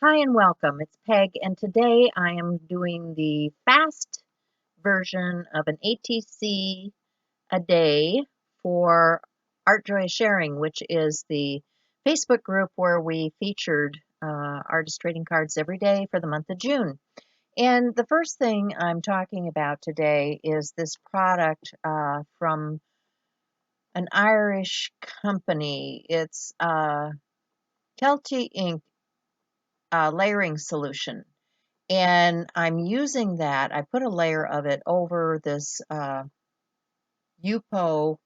Hi and welcome. It's Peg, and today I am doing the fast version of an ATC a day for Art Joy Sharing, which is the Facebook group where we featured artist trading cards every day for the month of June. And the first thing I'm talking about today is this product from an Irish company. It's Kelty Ink layering solution. And I'm using that. I put a layer of it over this Yupo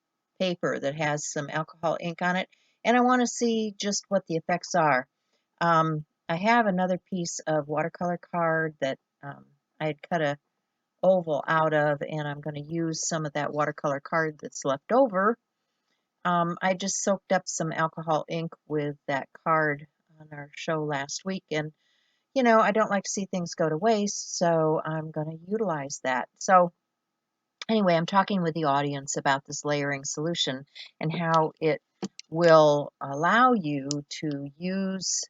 paper that has some alcohol ink on it, and I want to see just what the effects are. I have another piece of watercolor card that I had cut a oval out of, and I'm going to use some of that watercolor card that's left over. I just soaked up some alcohol ink with that card on our show last week, and I don't like to see things go to waste, so I'm going to utilize that. So, anyway, I'm talking with the audience about this layering solution and how it will allow you to use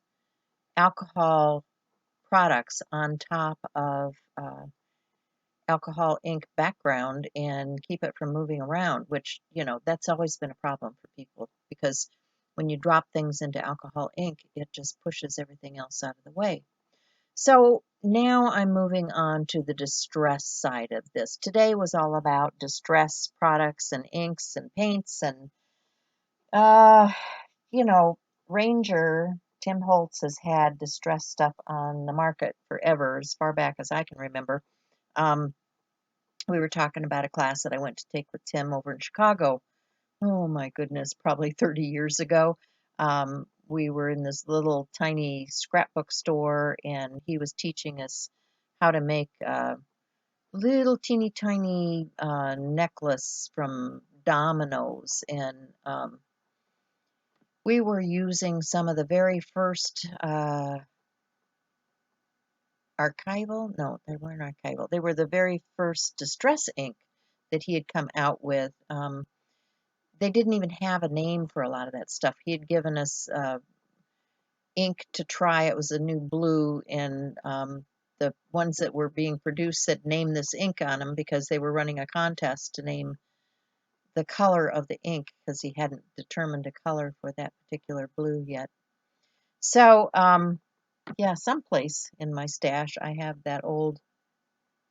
alcohol products on top of alcohol ink background and keep it from moving around, which, that's always been a problem for people because when you drop things into alcohol ink, it just pushes everything else out of the way. So now I'm moving on to the distress side of this. Today was all about distress products and inks and paints and, uh, you know, Ranger, Tim Holtz has had distress stuff on the market forever, as far back as I can remember. Um, we were talking about a class that I went to take with Tim over in Chicago. Oh my goodness, probably 30 years ago. We were in this little tiny scrapbook store, and he was teaching us how to make a little teeny tiny necklace from dominoes. And we were using some of the very first archival. No, they weren't archival. They were the very first distress ink that he had come out with. They didn't even have a name for a lot of that stuff. He had given us ink to try. It was a new blue, and the ones that were being produced said name this ink on them because they were running a contest to name the color of the ink because he hadn't determined a color for that particular blue yet. So, yeah, someplace in my stash I have that old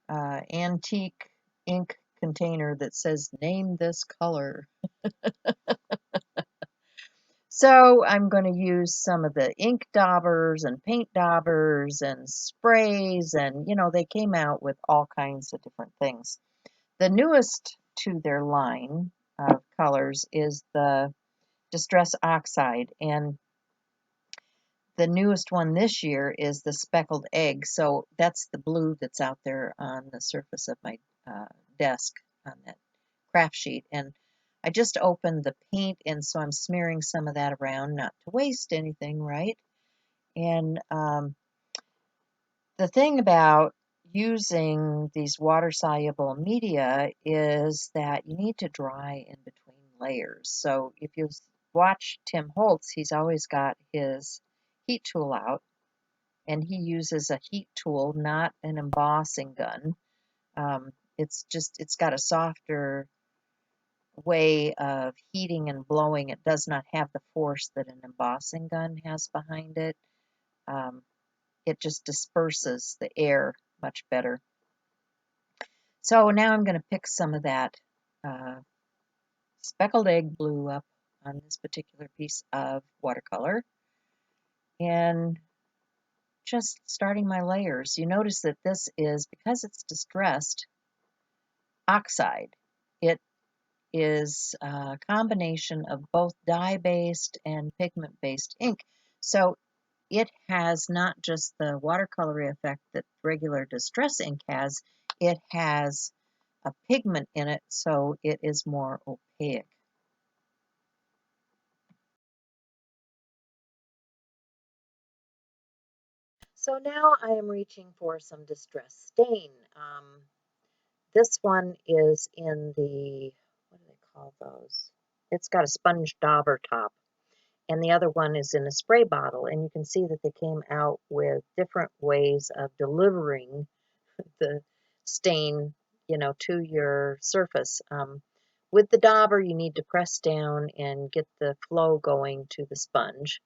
antique ink container that says name this color. So I'm going to use some of the ink daubers and paint daubers and sprays, and they came out with all kinds of different things. The newest to their line of colors is the Distress Oxide, and the newest one this year is the Speckled Egg. So that's the blue that's out there on the surface of my desk on that craft sheet. And I just opened the paint, and so I'm smearing some of that around, not to waste anything, right? And the thing about using these water-soluble media is that you need to dry in between layers. So if you watch Tim Holtz, he's always got his heat tool out, and he uses a heat tool, not an embossing gun. It's got a softer way of heating and blowing. It does not have the force that an embossing gun has behind it. Um, it just disperses the air much better. So now I'm going to pick some of that uh, speckled egg blue up on this particular piece of watercolor and just starting my layers. You notice that this is, because it's distressed oxide, it is a combination of both dye-based and pigment-based ink. So it has not just the watercolory effect that regular distress ink has, it has a pigment in it, so it is more opaque. So now I am reaching for some distress stain. This one is in the, what do they call those? It's got a sponge dauber top. and the other one is in a spray bottle. And you can see that they came out with different ways of delivering the stain, to your surface. With the dauber, you need to press down and get the flow going to the sponge.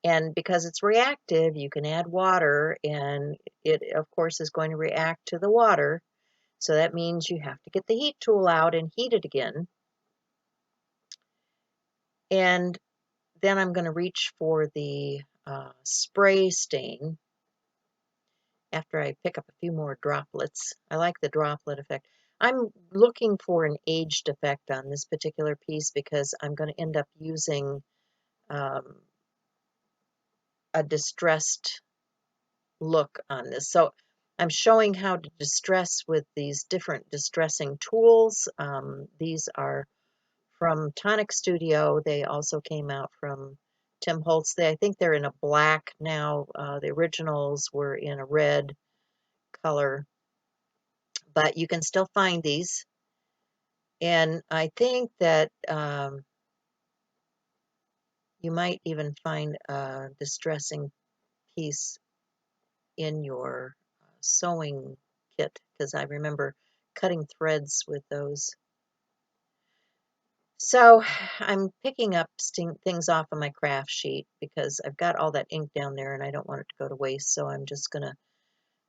And because it's reactive, you can add water, and it, of course, is going to react to the water. So that means you have to get the heat tool out and heat it again. And then I'm going to reach for the spray stain after I pick up a few more droplets. I like the droplet effect. I'm looking for an aged effect on this particular piece because I'm going to end up using um, a distressed look on this. So I'm showing how to distress with these different distressing tools. These are from Tonic Studio. They also came out from Tim Holtz. I think they're in a black now. The originals were in a red color, but you can still find these. And I think that you might even find a distressing piece in your sewing kit, because I remember cutting threads with those. So I'm picking up things off of my craft sheet because I've got all that ink down there and I don't want it to go to waste. So I'm just going to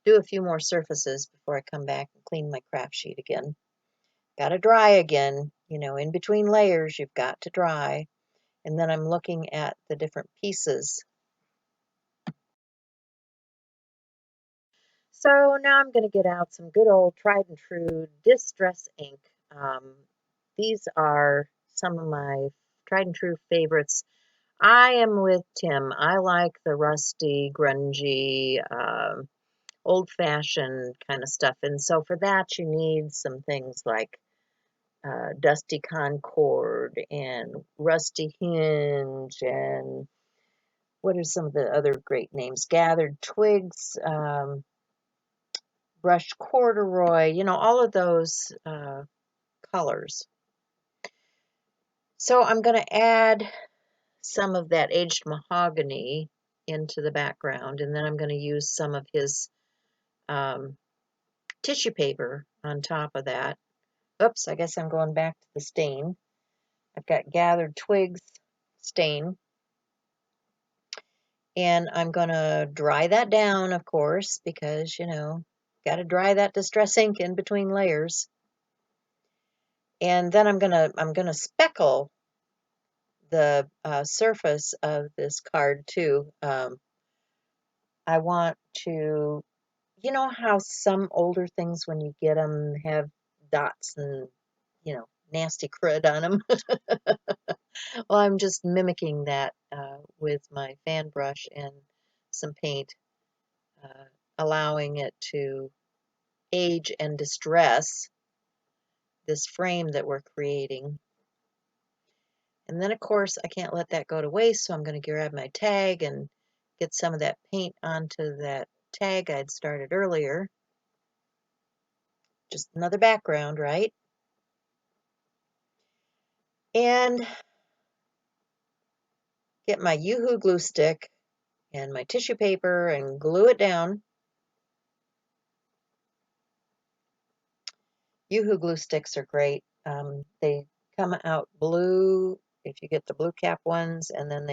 do a few more surfaces before I come back and clean my craft sheet again. Got to dry again. In between layers, you've got to dry. And then I'm looking at the different pieces. So now I'm going to get out some good old tried and true Distress ink. These are some of my tried and true favorites. I am with Tim. I like the rusty, grungy, old-fashioned kind of stuff. And so for that, you need some things like Dusty Concord and Rusty Hinge, and what are some of the other great names? Gathered Twigs, Brushed Corduroy, all of those colors. So I'm going to add some of that aged mahogany into the background, and then I'm going to use some of his tissue paper on top of that. Oops, I guess I'm going back to the stain. I've got Gathered Twigs stain, and I'm going to dry that down, of course, because, got to dry that distress ink in between layers. And then I'm gonna speckle the surface of this card too. I want to, how some older things, when you get them, have dots and, nasty crud on them. Well, I'm just mimicking that with my fan brush and some paint, allowing it to age and distress this frame that we're creating. And then, of course, I can't let that go to waste, so I'm going to grab my tag and get some of that paint onto that tag I'd started earlier. Just another background, right? And get my Yoo-Hoo glue stick and my tissue paper and glue it down. Yoo-Hoo glue sticks are great. They come out blue if you get the blue cap ones, and then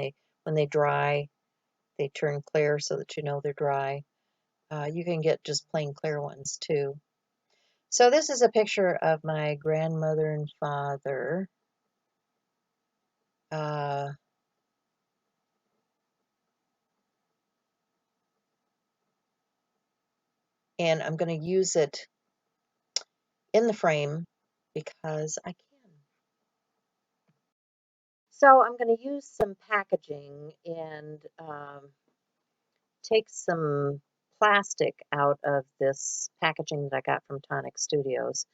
when they dry, they turn clear so that you know they're dry. You can get just plain clear ones too. So this is a picture of my grandmother and father. And I'm going to use it in the frame because I can. So I'm going to use some packaging and take some plastic out of this packaging that I got from Tonic Studios.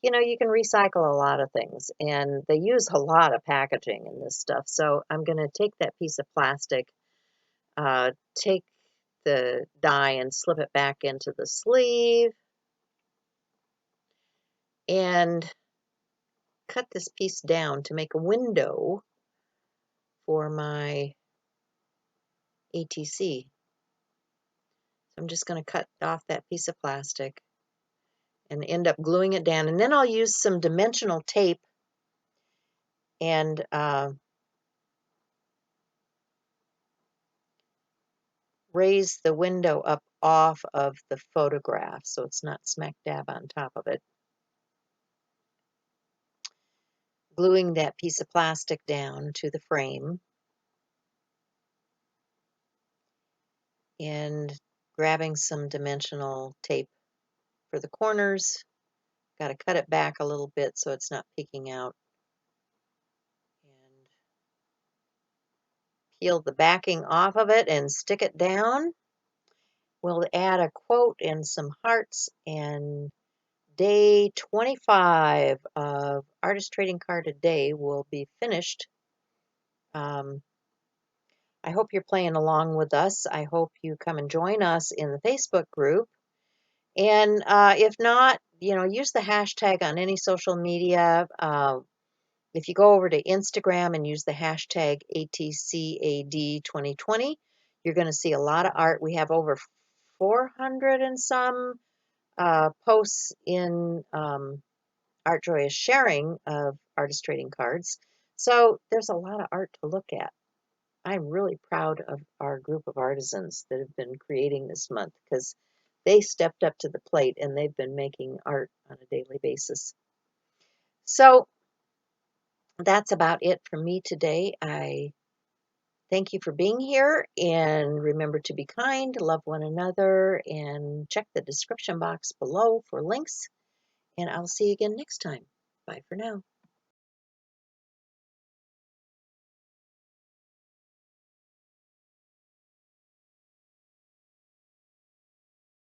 You can recycle a lot of things, and they use a lot of packaging in this stuff. So I'm going to take that piece of plastic, take the die and slip it back into the sleeve, and cut this piece down to make a window for my ATC. I'm just going to cut off that piece of plastic and end up gluing it down. And then I'll use some dimensional tape and raise the window up off of the photograph so it's not smack dab on top of it. Gluing that piece of plastic down to the frame and grabbing some dimensional tape for the corners. Got to cut it back a little bit so it's not peeking out. And peel the backing off of it and stick it down. We'll add a quote and some hearts, and day 25 of Artist Trading Card a Day will be finished. I hope you're playing along with us. I hope you come and join us in the Facebook group. And if not, use the hashtag on any social media. If you go over to Instagram and use the hashtag ATCAD2020, you're going to see a lot of art. We have over 400 and some posts in Art Joy is sharing of artist trading cards. So there's a lot of art to look at. I'm really proud of our group of artisans that have been creating this month because they stepped up to the plate and they've been making art on a daily basis. So that's about it from me today. I thank you for being here, and remember to be kind, love one another, and check the description box below for links. And I'll see you again next time. Bye for now.